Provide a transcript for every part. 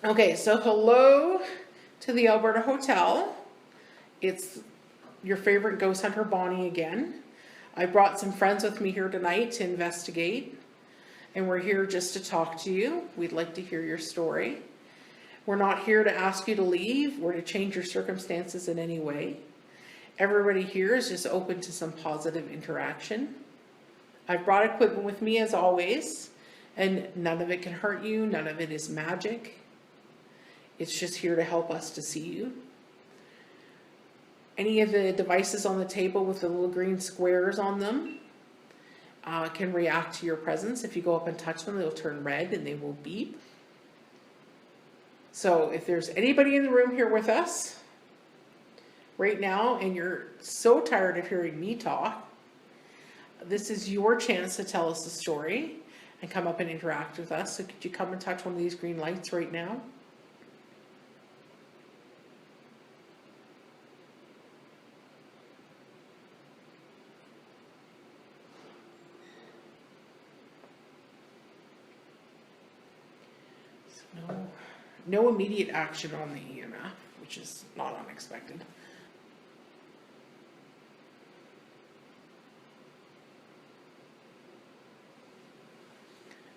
Okay, so hello to the Alberta Hotel. It's your favorite ghost hunter, Bonnie, again. I brought some friends with me here tonight to investigate, and we're here just to talk to you. We'd like to hear your story. We're not here to ask you to leave or to change your circumstances in any way. Everybody here is just open to some positive interaction. I've brought equipment with me as always, and none of it can hurt you, none of it is magic. It's just here to help us to see you. Any of the devices on the table with the little green squares on them can react to your presence. If you go up and touch them, they'll turn red and they will beep. So if there's anybody in the room here with us right now and you're so tired of hearing me talk, this is your chance to tell us a story and come up and interact with us. So could you come and touch one of these green lights right now? No immediate action on the EMF, which is not unexpected.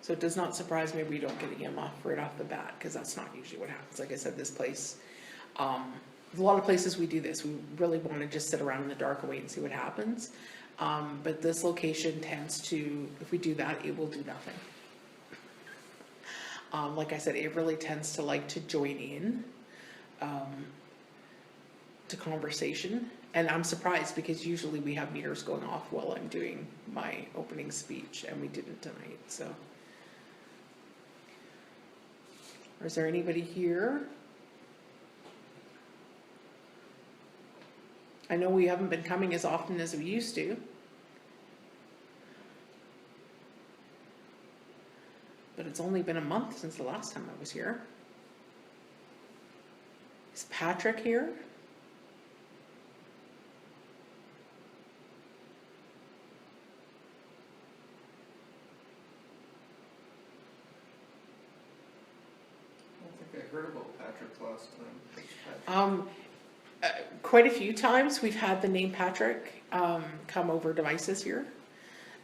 So it does not surprise me we don't get EMF right off the bat, because that's not usually what happens. Like I said, this place, a lot of places we do this. We really want to just sit around in the dark and wait and see what happens. But this location tends to, if we do that, it will do nothing. Like I said, it really tends to like to join in to conversation. And I'm surprised because usually we have meters going off while I'm doing my opening speech, and we didn't tonight. So, is there anybody here? I know we haven't been coming as often as we used to. But it's only been a month since the last time I was here. Is Patrick here? I think I heard about Patrick last time. Quite a few times we've had the name Patrick come over devices here.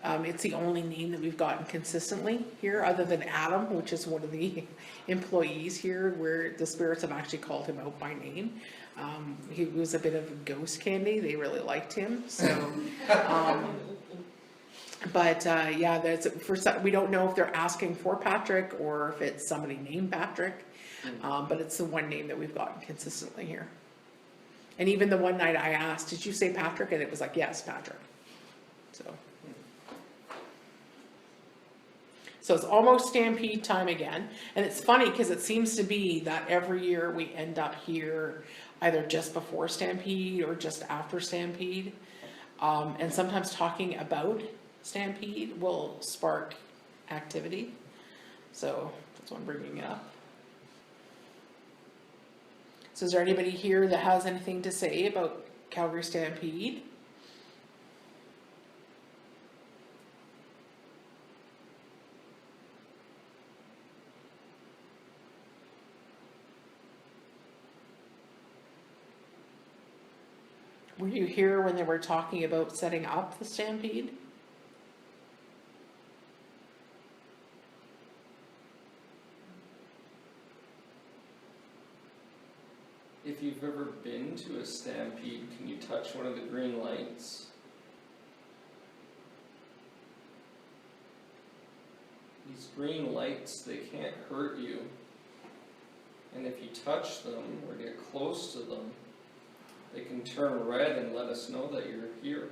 It's the only name that we've gotten consistently here, other than Adam, which is one of the employees here, where the spirits have actually called him out by name. He was a bit of a ghost candy. They really liked him. So, yeah, we don't know if they're asking for Patrick or if it's somebody named Patrick, but it's the one name that we've gotten consistently here. And even the one night I asked, "Did you say Patrick?" And it was like, "Yes, Patrick." So it's almost Stampede time again. And it's funny because it seems to be that every year we end up here either just before Stampede or just after Stampede. And sometimes talking about Stampede will spark activity. So that's why I'm bringing it up. So is there anybody here that has anything to say about Calgary Stampede? Were you here when they were talking about setting up the Stampede? If you've ever been to a stampede, can you touch one of the green lights? These green lights, they can't hurt you. And if you touch them or get close to them, they can turn red and let us know that you're here.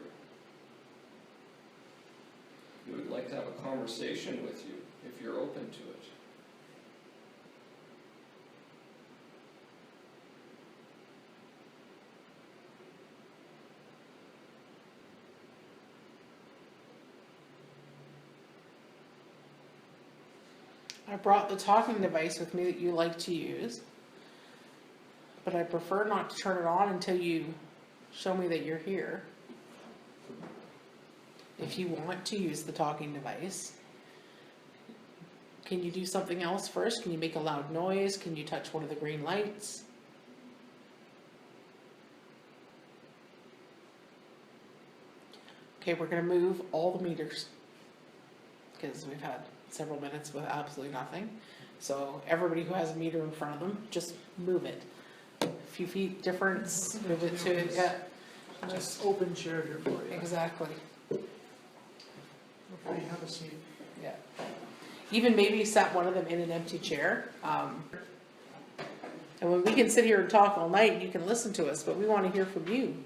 We would like to have a conversation with you if you're open to it. I brought the talking device with me that you like to use, but I prefer not to turn it on until you show me that you're here. If you want to use the talking device, Can you do something else first? Can you make a loud noise? Can you touch one of the green lights? Okay, we're gonna move all the meters, because we've had several minutes with absolutely nothing. So everybody who has a meter in front of them, just move it. A few feet difference, move it to, yeah, Nice open chair here for you. exactly, Okay, have a seat. yeah. Even maybe set one of them in an empty chair. And when we can sit here and talk all night, you can listen to us, but we wanna hear from you.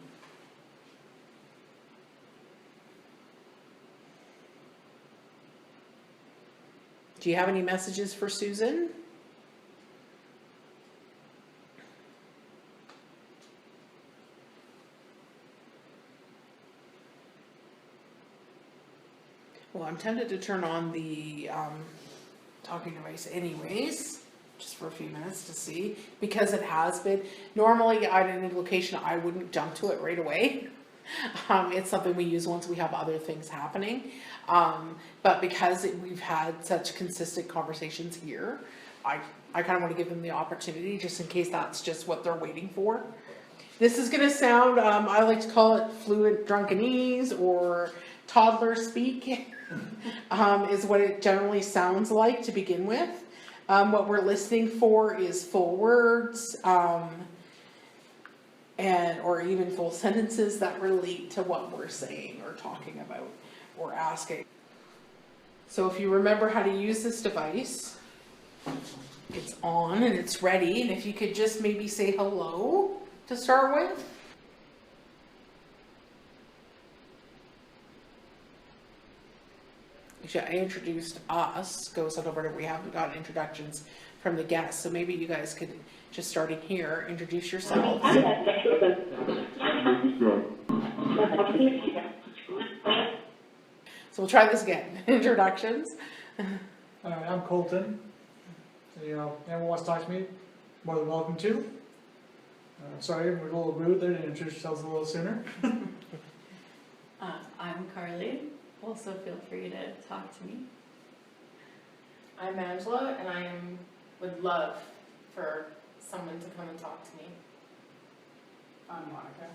Do you have any messages for Susan? Well, I'm tempted to turn on the talking device anyways, just for a few minutes to see, because it has been, normally at any location, I wouldn't jump to it right away. It's something we use once we have other things happening. But because we've had such consistent conversations here, I kind of want to give them the opportunity, just in case that's just what they're waiting for. This is gonna sound, I like to call it fluent drunkenese or toddler speak, is what it generally sounds like to begin with. What we're listening for is full words, or even full sentences that relate to what we're saying or talking about or asking. So if you remember how to use this device, it's on and it's ready, and if you could just maybe say hello to start with. Actually, I introduced us, Ghost Old Alberta. We haven't gotten introductions from the guests, so maybe you guys could, just starting here, introduce yourselves. So we'll try this again. Introductions. I'm Colton. So, anyone wants to talk to me, more than welcome to. Sorry, we're a little rude there, didn't introduce yourselves a little sooner. I'm Carly. Also feel free to talk to me. I'm Angela, and would love for someone to come and talk to me. I'm Monica.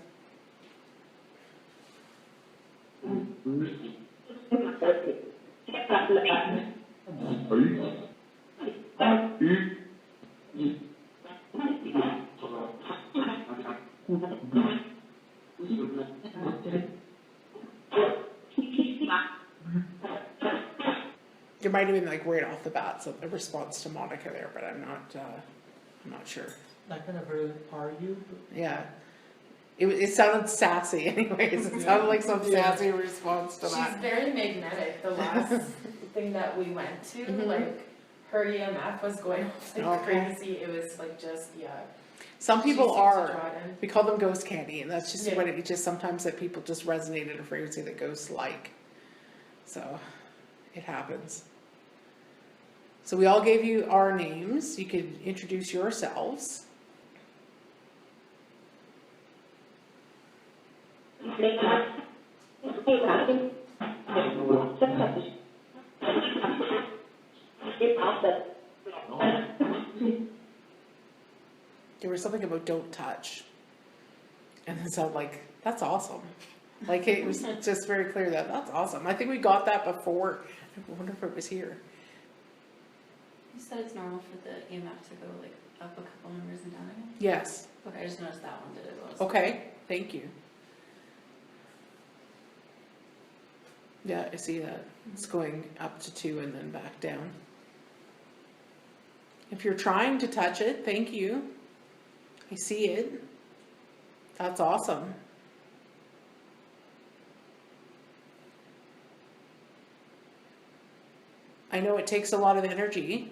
It might have been like right off the bat, so a response to Monica there, but I'm not sure. I kind of heard, are you? Yeah. It sounded sassy anyways. It sounded like some sassy response to She's that. very magnetic. The last thing that we went to, Mhm. like, her EMF was going off like Okay. crazy. It was like just, Some people She seems to are, draw it in. we call them ghost candy, and that's just Yeah. what it just sometimes that people just resonate at a frequency that ghosts like. So it happens. So we all gave you our names. You could introduce yourselves. There was something about don't touch. And it sounded like, that's awesome. Like it was just very clear that that's awesome. I think we got that before. I wonder if it was here. You said it's normal for the EMF to go like up a couple numbers and down again? Yes. Okay, I just noticed that one did as well. Okay, thank you. Yeah, I see that. It's going up to 2 and then back down. If you're trying to touch it, thank you. I see it. That's awesome. I know it takes a lot of energy.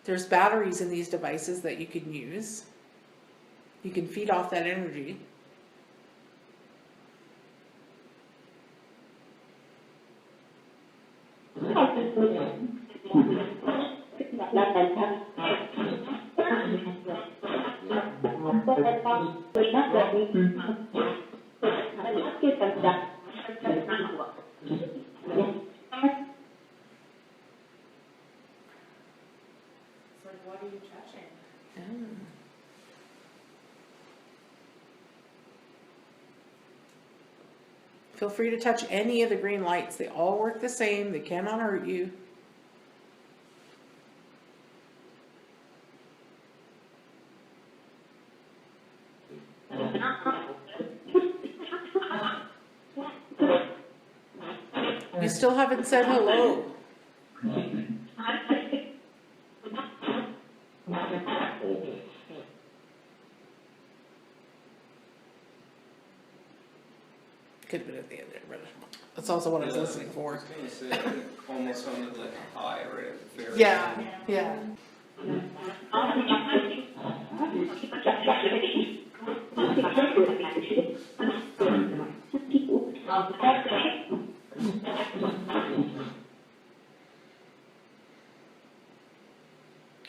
There's batteries in these devices that you can use. You can feed off that energy. like, what are you touching? Yeah. Feel free to touch any of the green lights. They all work the same. They cannot hurt you. You still haven't said hello. Could have been at the end there, but that's also what I was listening I for. was gonna say, it almost sounded like a high right at the very Yeah, end. yeah.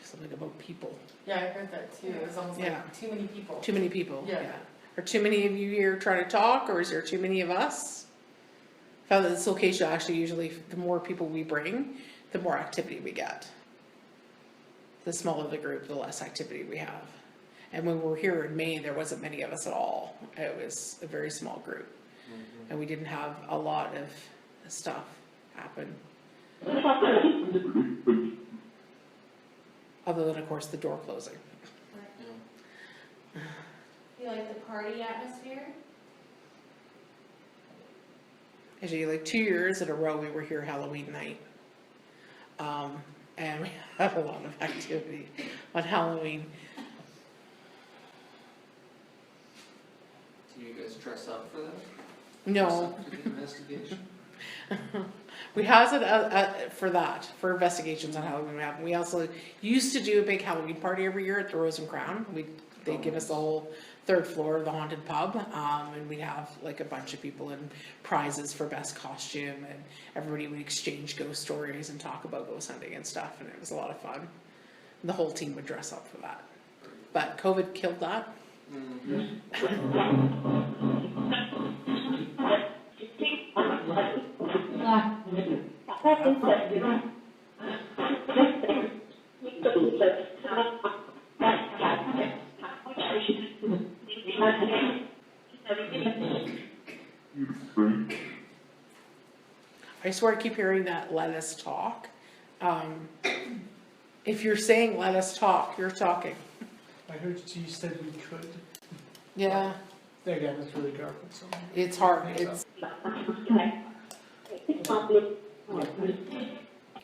Something about people. Yeah, I heard that too. It was almost Yeah. like too many people. Too many people. Yeah. Are too many of you here trying to talk, or is there too many of us? Found that this location actually usually, the more people we bring, the more activity we get. The smaller the group, the less activity we have. And when we were here in May, there wasn't many of us at all. It was a very small group. And we didn't have a lot of stuff happen. Other than, of course, the door closing. Yeah. You like the party atmosphere? Actually, like 2 years in a row, we were here Halloween night. And we had a lot of activity on Halloween. Do you guys dress up for that? No, Dress up for the investigation? we has it for that, for investigations on Halloween. We also used to do a big Halloween party every year at the Rose and Crown. They give us the whole 3rd floor of the haunted pub, and we'd have like a bunch of people and prizes for best costume, and everybody would exchange ghost stories and talk about ghost hunting and stuff, and it was a lot of fun. And the whole team would dress up for that. But COVID killed that. I swear I keep hearing that "let us talk." If you're saying "let us talk," you're talking. I heard you said we could. Yeah, Again, it's really dark, so. it's hard. It's.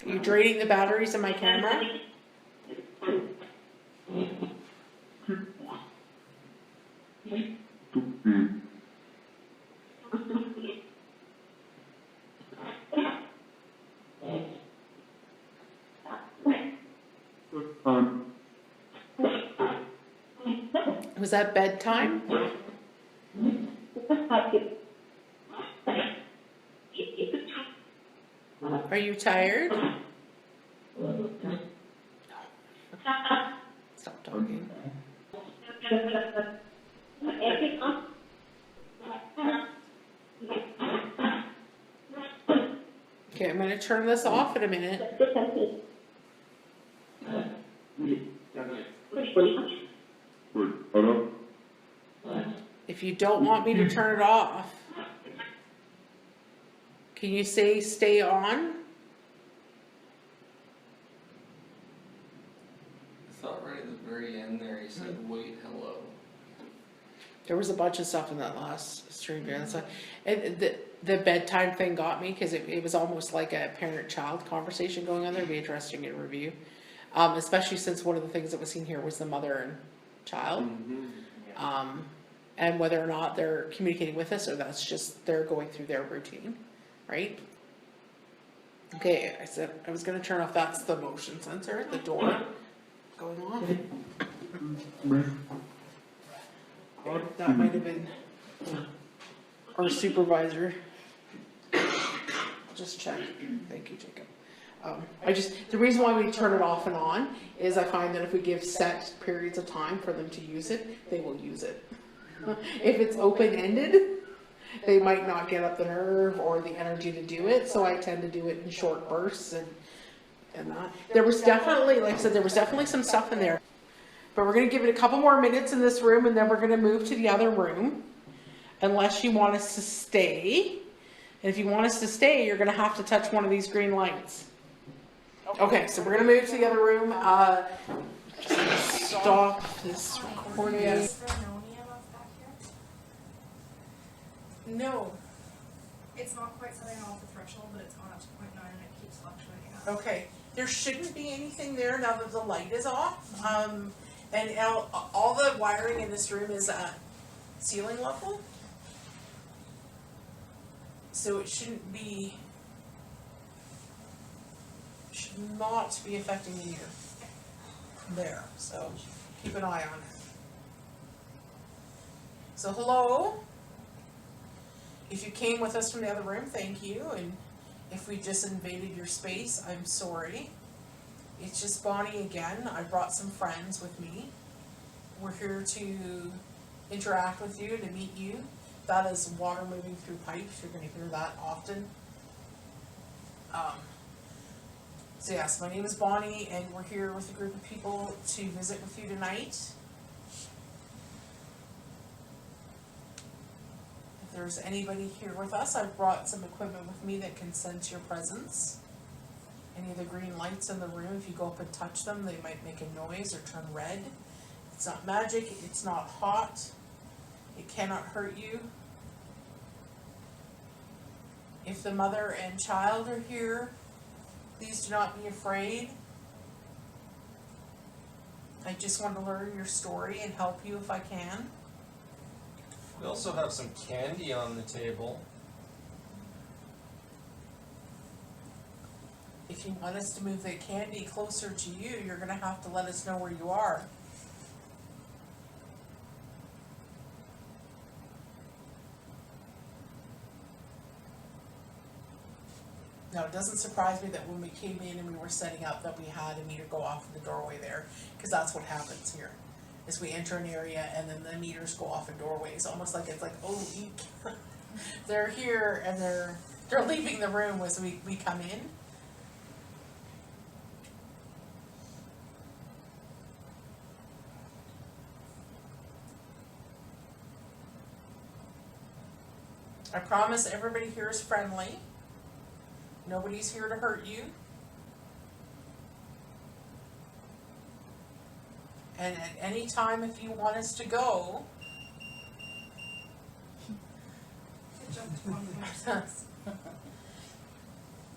You draining the batteries in my camera? Was that bedtime? Are you tired? Stop talking. Okay, I'm gonna turn this off in a minute. If you don't want me to turn it off, can you say stay on? I thought right at the very end there he said, wait, hello. There was a bunch of stuff in that last stream, and the bedtime thing got me, because it was almost like a parent-child conversation going on there. It'd be interesting in review, especially since one of the things that was seen here was the mother and child, and whether or not they're communicating with us, or that's just they're going through their routine, right? Okay, I said I was gonna turn off. That's the motion sensor at the door going off. That might have been our supervisor. Just check. Thank you, Jacob. The reason why we turn it off and on is I find that if we give set periods of time for them to use it, they will use it. If it's open-ended, they might not get up the nerve or the energy to do it, so I tend to do it in short bursts, and And there was definitely, like I said, there was definitely some stuff in there. But we're gonna give it a couple more minutes in this room and then we're gonna move to the other room. Unless you want us to stay. And if you want us to stay, you're gonna have to touch one of these green lights. Okay, so we're gonna move to the other room. Stop this recording. Is there no EMF back here? No. It's not quite setting off the threshold, but it's gone up to 0.9 and it keeps fluctuating up. Okay, there shouldn't be anything there now that the light is off. And all the wiring in this room is at ceiling level. So it should not be affecting the meter there, so keep an eye on it. So hello, if you came with us from the other room, thank you, and if we just invaded your space, I'm sorry. It's just Bonnie again. I brought some friends with me. We're here to interact with you, to meet you. That is water moving through pipes. You're going to hear that often. So yes, my name is Bonnie, and we're here with a group of people to visit with you tonight. If there's anybody here with us, I've brought some equipment with me that can sense your presence. Any of the green lights in the room, if you go up and touch them, they might make a noise or turn red. It's not magic, it's not hot. It cannot hurt you. If the mother and child are here, please do not be afraid. I just want to learn your story and help you if I can. We also have some candy on the table. If you want us to move the candy closer to you, you're going to have to let us know where you are. Now, it doesn't surprise me that when we came in and we were setting up that we had a meter go off in the doorway there, because that's what happens here. Is we enter an area and then the meters go off in doorways, almost like it's like, oh, they're here and they're leaving the room as we come in. I promise everybody here is friendly. Nobody's here to hurt you. And at any time, if you want us to go, It jumped to 1.6.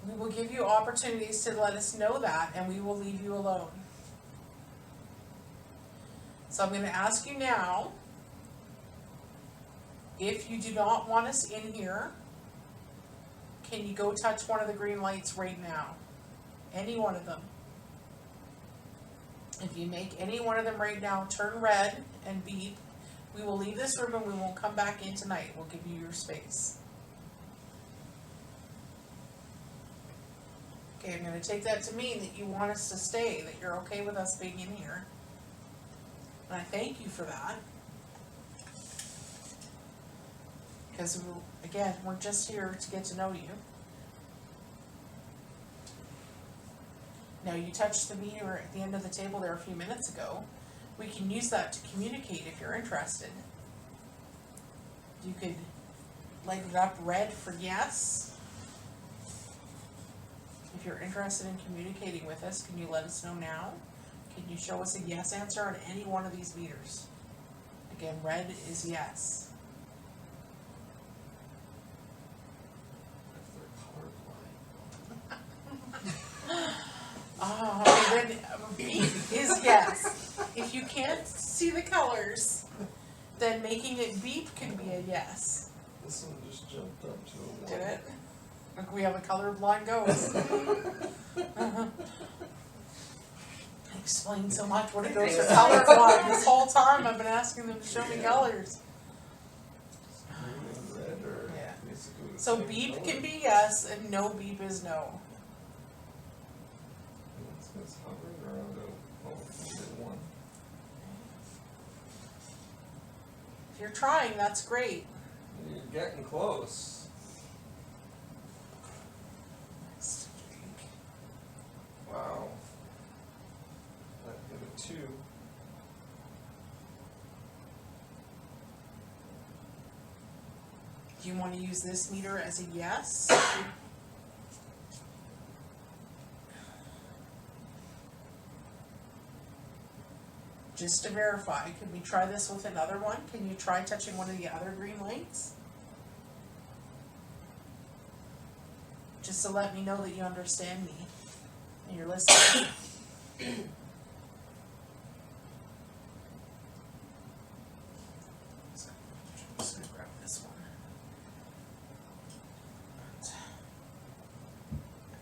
we will give you opportunities to let us know that, and we will leave you alone. So I'm going to ask you now, if you do not want us in here, can you go touch one of the green lights right now? Any one of them. If you make any one of them right now turn red and beep, we will leave this room and we won't come back in tonight. We'll give you your space. Okay, I'm going to take that to mean that you want us to stay, that you're okay with us being in here. And I thank you for that. Because, again, we're just here to get to know you. Now, you touched the meter at the end of the table there a few minutes ago. We can use that to communicate if you're interested. You could light it up red for yes. If you're interested in communicating with us, can you let us know now? Can you show us a yes answer on any one of these meters? Again, red is yes. Oh, then beep is yes. If you can't see the colors, then making it beep can be a yes. This one just jumped up to a 1. Did it? Look, we have a colorblind ghost. I explained so much what a ghost are colorblind. This whole time I've been asking them to show me colors. Green and red are Yeah. basically the So same beep color. can be yes and no beep is no. It's hovering around a 1. If you're trying, that's great. You're getting close. Wow. 2. Do you wanna use this meter as a yes? Just to verify, could we try this with another one? Can you try touching one of the other green lights? Just to let me know that you understand me and you're listening. I'm just gonna grab this one.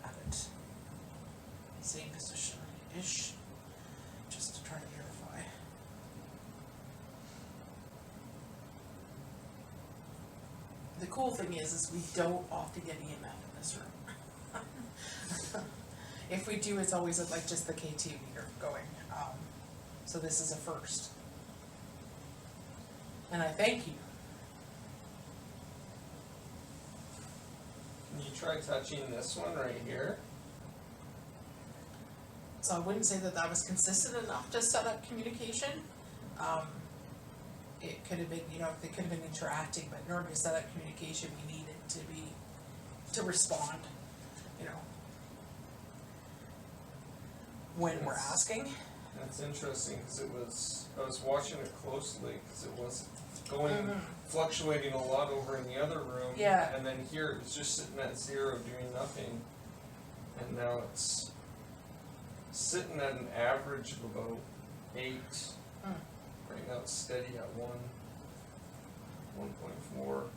Add it. Same position-ish, just to try to verify. The cool thing is we don't often get EMF in this room. If we do, it's always at like just the KT meter going, so this is a first. And I thank you. Can you try touching this one right here? So I wouldn't say that that was consistent enough to set up communication. It could have been, they could have been interacting, but in order to set up communication, we needed to respond, when we're asking. That's interesting, because I was watching it closely, because it was going, fluctuating a lot over in the other room. Yeah. And then here, it was just sitting at 0, doing nothing. And now it's sitting at an average of about 8. Right now it's steady at 1.4.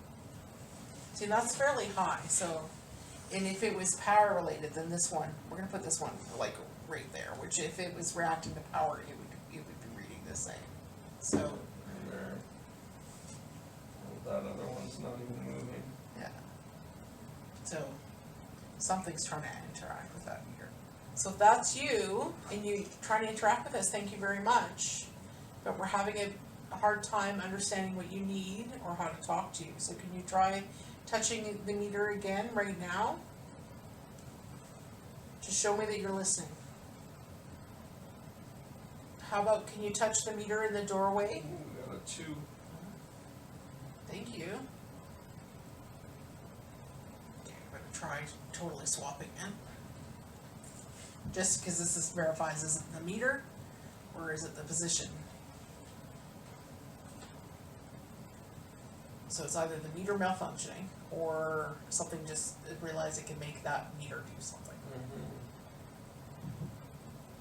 See, that's fairly high, so, and if it was power related, then this one, we're gonna put this one like right there, which if it was reacting to power, it would be reading the same, so. And there. Well, that other one's not even moving. Yeah. So, something's trying to interact with that meter. So if that's you, and you trying to interact with us, thank you very much. But we're having a hard time understanding what you need or how to talk to you. So can you try touching the meter again right now? Just show me that you're listening. How about, can you touch the meter in the doorway? Ooh, we got a 2. Thank you. Okay, I'm gonna try totally swapping in. Just because this verifies, is it the meter or is it the position? So it's either the meter malfunctioning or something just realized it can make that meter do something.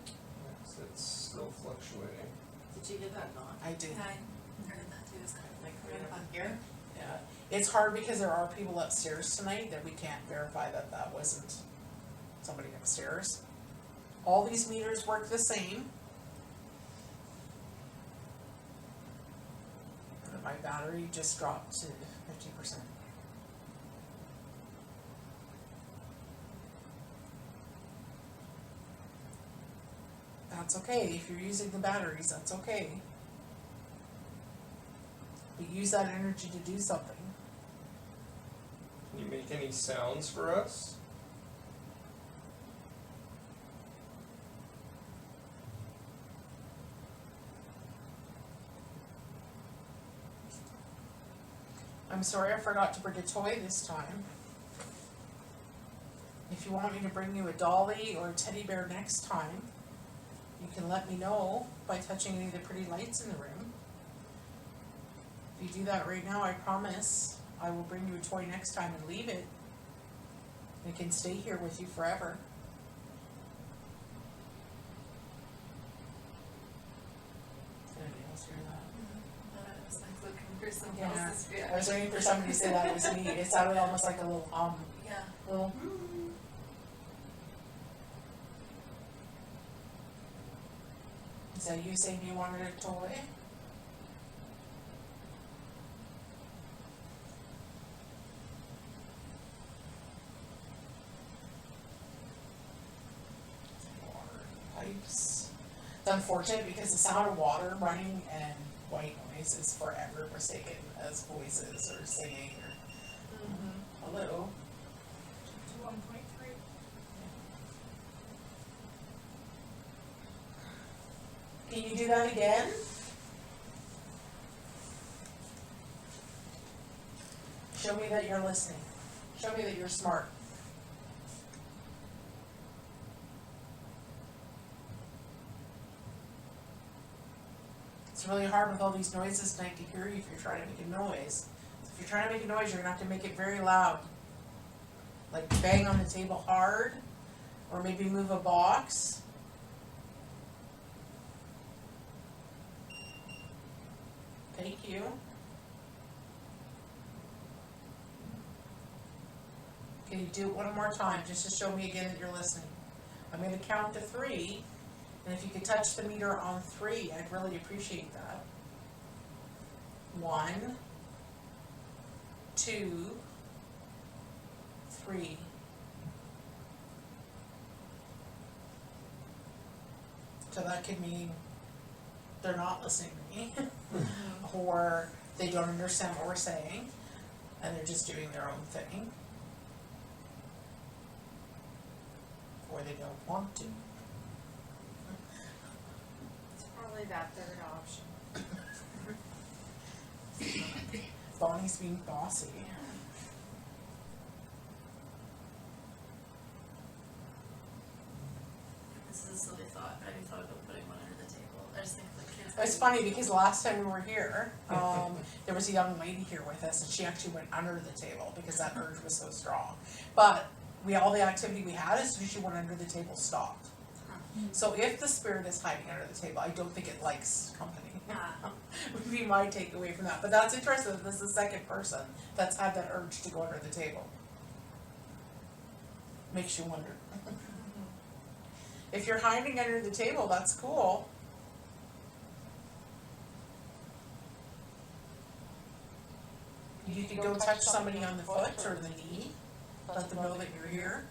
Yes, it's still fluctuating. Did you get that knock? I did. Yeah, I heard that too, it's kind of like right up on Here? Yeah, it's hard because there are people upstairs tonight that we can't verify that that wasn't somebody upstairs. All these meters work the same. But my battery just dropped to 50%. That's okay, if you're using the batteries, that's okay. But use that energy to do something. Can you make any sounds for us? I'm sorry I forgot to bring a toy this time. If you want me to bring you a dolly or a teddy bear next time, you can let me know by touching any of the pretty lights in the room. If you do that right now, I promise I will bring you a toy next time and leave it. It can stay here with you forever. Did anybody else hear that? I was like looking for someone Yeah. else's I was reaction. waiting for somebody to say that it was me. It sounded almost like a little Yeah. little. Is that you saying you wanted a toy? Water pipes. It's unfortunate because the sound of water running and white noise is forever mistaken as voices or singing or hello. To 1.3. Can you do that again? Show me that you're listening. Show me that you're smart. It's really hard with all these noises tonight to hear you if you're trying to make a noise. If you're trying to make a noise, you're gonna have to make it very loud. Like bang on the table hard, or maybe move a box. Thank you. Can you do it one more time, just to show me again that you're listening? I'm gonna count to 3, and if you could touch the meter on 3, I'd really appreciate that. 1, 2, 3. So that could mean they're not listening to me, or they don't understand what we're saying, and they're just doing their own thing, or they don't want to. It's probably that third option. Bonnie's being bossy. This is a silly thought, but I thought about putting one under the table. I just think the kids. It's funny because last time we were here, there was a young lady here with us, and she actually went under the table because that urge was so strong. But all the activity we had, as soon as she went under the table, stopped. So if the spirit is hiding under the table, I don't think it likes company. Would be my takeaway from that. But that's interesting that this is the second person that's had that urge to go under the table. Makes you wonder. If you're hiding under the table, that's cool. You could go touch somebody on the foot or the knee, let them know that you're here.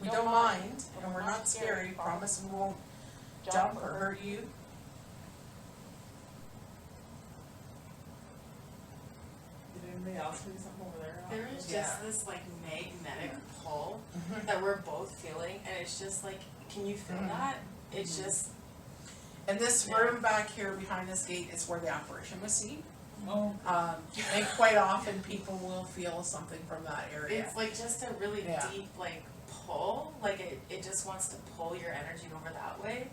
We don't mind, and we're not scary, promise we won't jump or hurt you. Did anybody else do something over there? There is Yeah. just this like magnetic pull that we're both feeling, and it's just like, can you feel that? It's just, And this room back here behind this gate is where the apparition was seen. Oh, And quite often people will feel something from that area. it's like just a really Yeah. deep like pull, like it just wants to pull your energy over that way.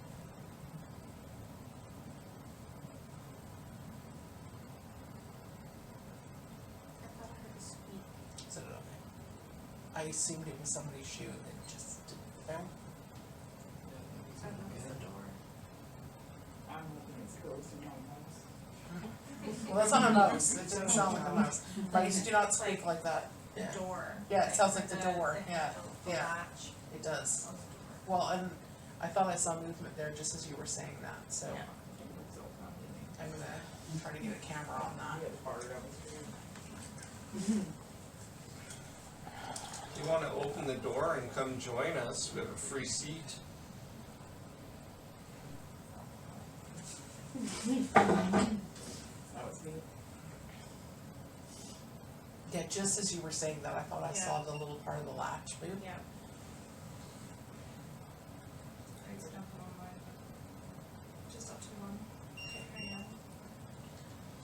I thought I heard a squeak. Is it okay? I assumed it was somebody's shoe and it just didn't film. I don't know if it's the door. I'm hoping it's closed in my house. Well, that's not a mouse, it didn't sound like a mouse. Mice do not speak like that. The Yeah. door. Yeah, it sounds like the door, yeah, The yeah. latch It does. of the door. Well, and I thought I saw movement there just as you were saying that, so Yeah. I'm gonna try to get a camera on that. If you wanna open the door and come join us, we have a free seat. That was me. Yeah, just as you were saying that, I thought I saw the little part of the latch move. Yeah. I used to dump it on mine, but just up to one. Okay. Right now.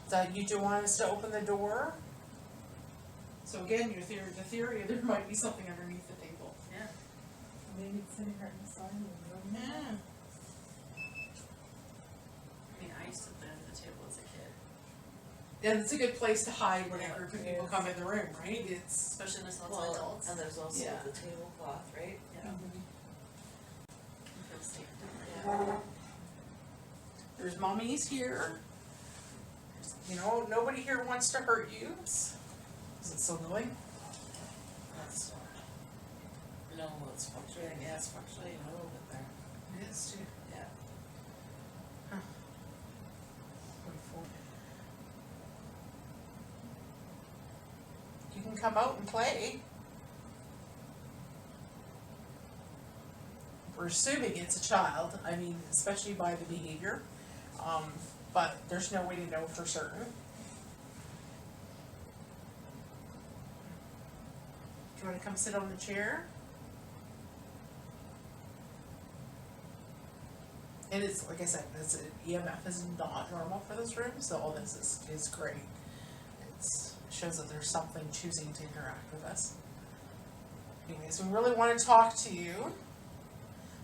So you do want us to open the door? So again, the theory, there might be something underneath the table. Yeah. Maybe it's sitting right beside me. Yeah. I mean, I used to play under the table as a kid, And it's a good place to hide when a group of people come in the room, right? It's, especially when there's lots of adults. And there's also Yeah. the tablecloth, right? Yeah. You feel safe down there. there's mommies here. You know, nobody here wants to hurt you. Is it still going? That's, no, it's fluctuating, yeah, it's fluctuating a little bit there, It is too. yeah. You can come out and play. We're assuming it's a child, I mean, especially by the behavior, but there's no way to know for certain. Do you wanna come sit on the chair? And it's, like I said, this EMF is not normal for this room, so all this is great. It shows that there's something choosing to interact with us. Anyways, we really want to talk to you.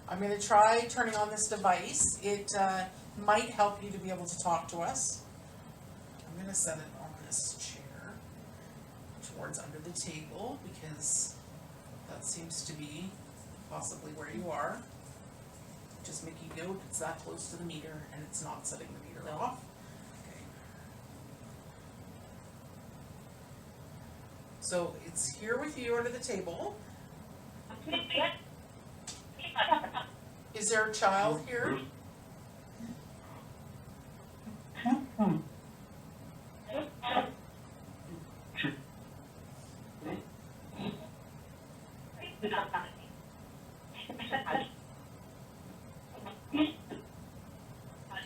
I'm going to try turning on this device. It might help you to be able to talk to us. I'm going to set it on this chair towards under the table because that seems to be possibly where you are. Just make you know if it's that close to the meter and it's not setting the meter off. Okay. So it's here with you under the table. Is there a child here?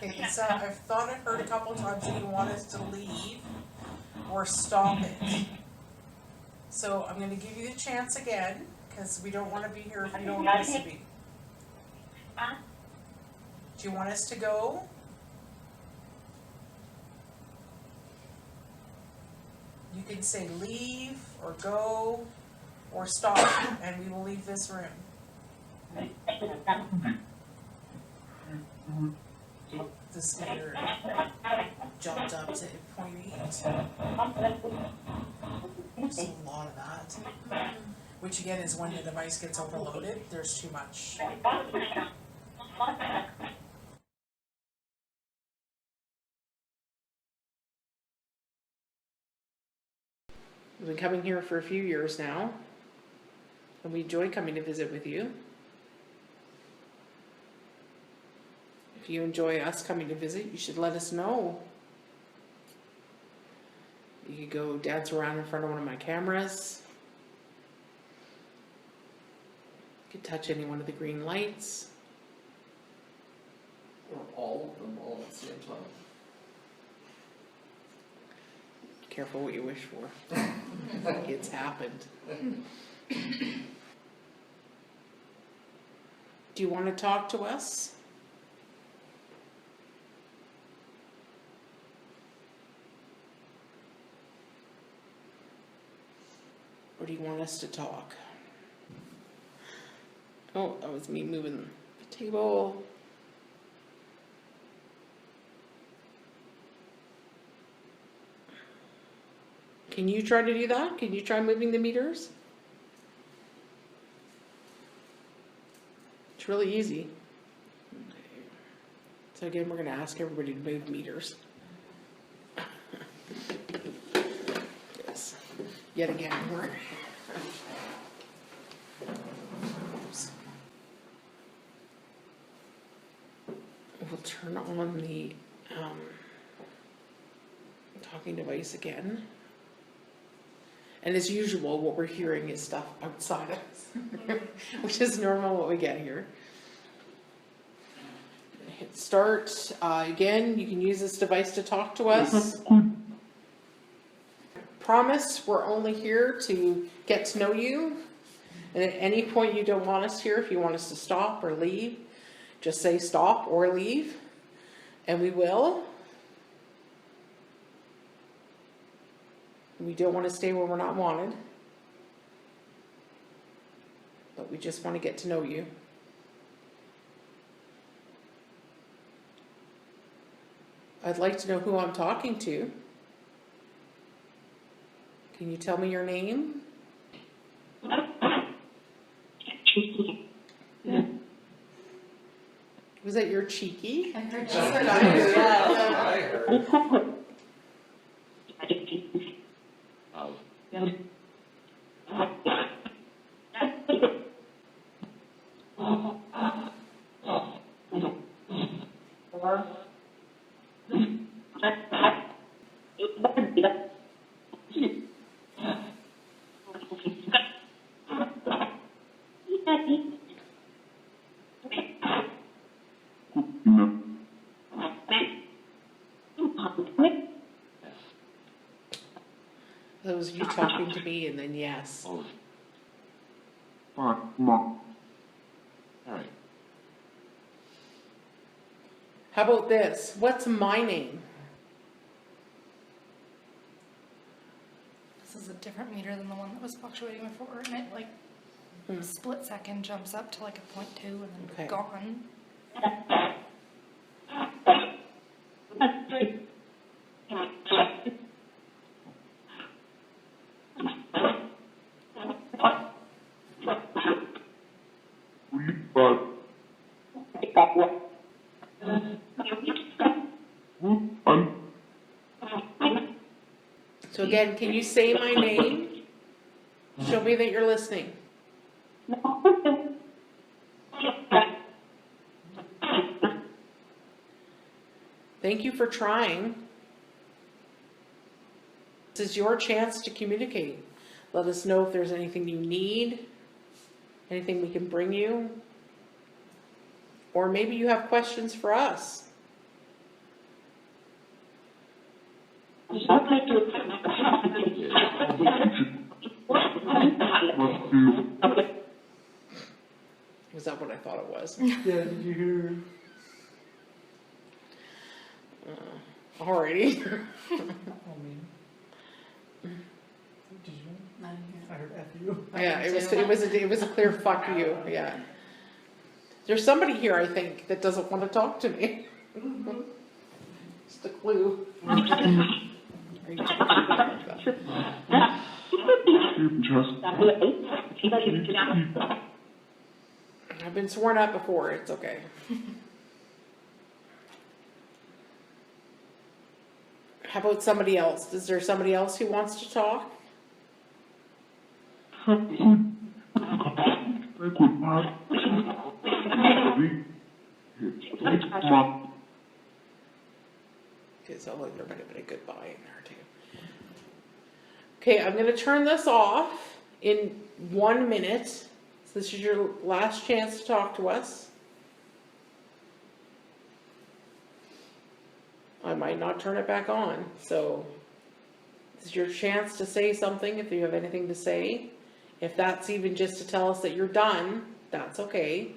Okay, so I've thought I've heard a couple times that you want us to leave or stop it. So I'm going to give you the chance again, because we don't want to be here if you don't want us to be. Do you want us to go? You can say leave or go or stop, and we will leave this room. The speaker jumped up to 0.8. There's a lot of that. Which again is when the device gets overloaded, there's too much. We've been coming here for a few years now, and we enjoy coming to visit with you. If you enjoy us coming to visit, you should let us know. You could go dance around in front of one of my cameras. You could touch any one of the green lights. Or all of them all at the same time. Careful what you wish for. It's happened. Do you want to talk to us? Or do you want us to talk? Oh, that was me moving the table. Can you try to do that? Can you try moving the meters? It's really easy. Okay. So again, we're going to ask everybody to move meters. Yes. Yet again, we're... We'll turn on the talking device again. And as usual, what we're hearing is stuff outside of us, which is normal what we get here. Hit start. Again, you can use this device to talk to us. Promise, we're only here to get to know you. And at any point you don't want us here, if you want us to stop or leave, just say stop or leave, and we will. We don't want to stay where we're not wanted, but we just want to get to know you. I'd like to know who I'm talking to. Can you tell me your name? Was that your cheeky? I heard That's what I heard. That was you talking to me, and then yes. Alright. How about this? What's my name? This is a different meter than the one that was fluctuating before, and it like split second jumps up to like a 0.2 and then Okay. gone. So again, can you say my name? Show me that you're listening. Thank you for trying. This is your chance to communicate. Let us know if there's anything you need, anything we can bring you, or maybe you have questions for us. Was that what I thought it was? Yeah, did you hear? Alrighty. I mean, did you? Not in here. I heard F you. Yeah, it was a clear fuck you, yeah. There's somebody here, I think, that doesn't want to talk to me. Just a clue. Are you talking about that? I've been sworn at before, it's okay. How about somebody else? Is there somebody else who wants to talk? Okay, so like there might have been a goodbye in there too. Okay, I'm gonna turn this off in 1 minute. So this is your last chance to talk to us. I might not turn it back on, so this is your chance to say something if you have anything to say. If that's even just to tell us that you're done, that's okay.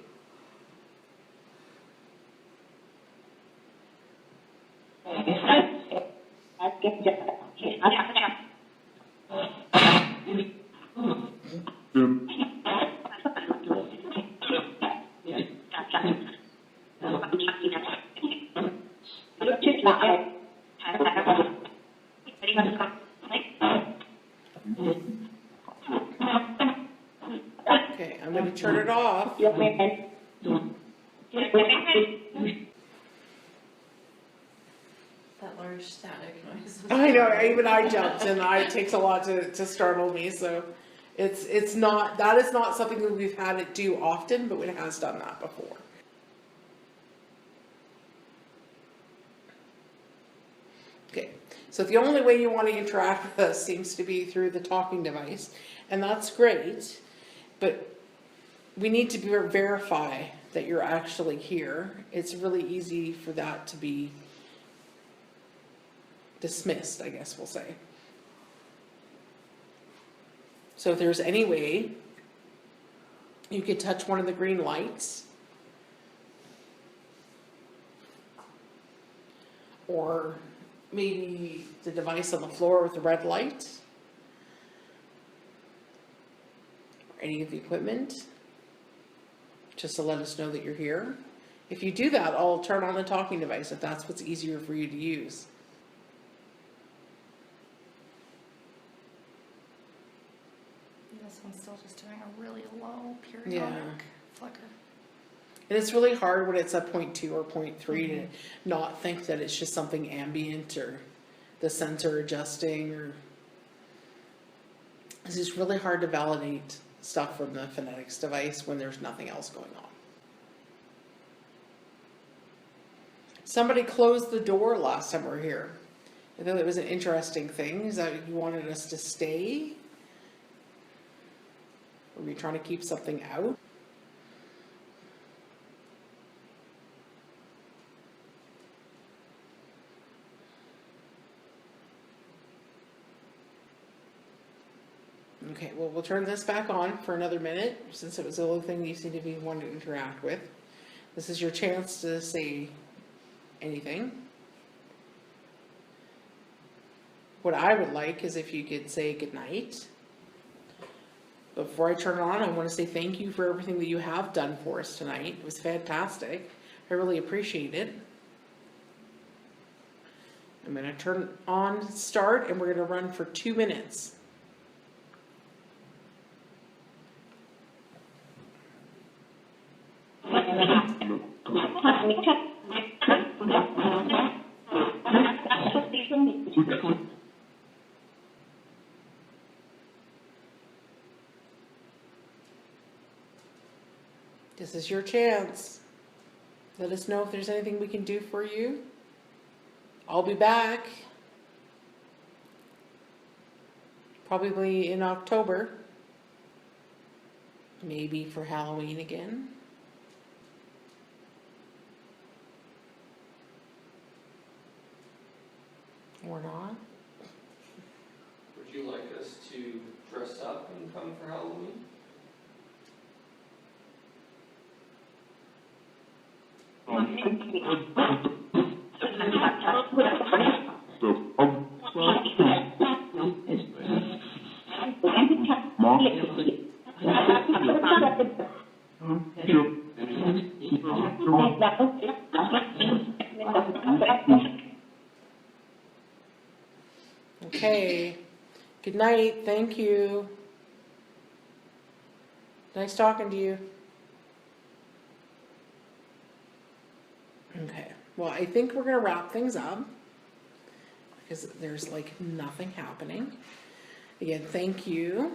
Okay, I'm gonna turn it off. That large static noise. was I know, horrible. even I jumped, and it takes a lot to startle me, so it's not, that is not something that we've had it do often, but it has done that before. Okay, so the only way you want to interact with us seems to be through the talking device, and that's great, but we need to verify that you're actually here. It's really easy for that to be dismissed, I guess we'll say. So if there's any way you could touch one of the green lights, or maybe the device on the floor with the red light, or any of the equipment, just to let us know that you're here. If you do that, I'll turn on the talking device if that's what's easier for you to use. This one's still just doing a really low periodic flicker. And it's really hard when it's at 0.2 or 0.3 to not think that it's just something ambient or the sensor adjusting, or it's just really hard to validate stuff from the phonetics device when there's nothing else going on. Somebody closed the door last time we were here. I thought it was an interesting thing. Is that you wanted us to stay? Or were you trying to keep something out? Okay, well, we'll turn this back on for another minute, since it was the only thing you seem to be wanting to interact with. This is your chance to say anything. What I would like is if you could say goodnight. Before I turn it on, I want to say thank you for everything that you have done for us tonight. It was fantastic. I really appreciate it. I'm going to turn on start and we're going to run for 2 minutes. This is your chance. Let us know if there's anything we can do for you. I'll be back. Probably in October. Maybe for Halloween again. Or not. Would you like us to dress up and come for Halloween? Okay. Good night. Thank you. Nice talking to you. Okay. Well, I think we're going to wrap things up because there's like nothing happening. Again, thank you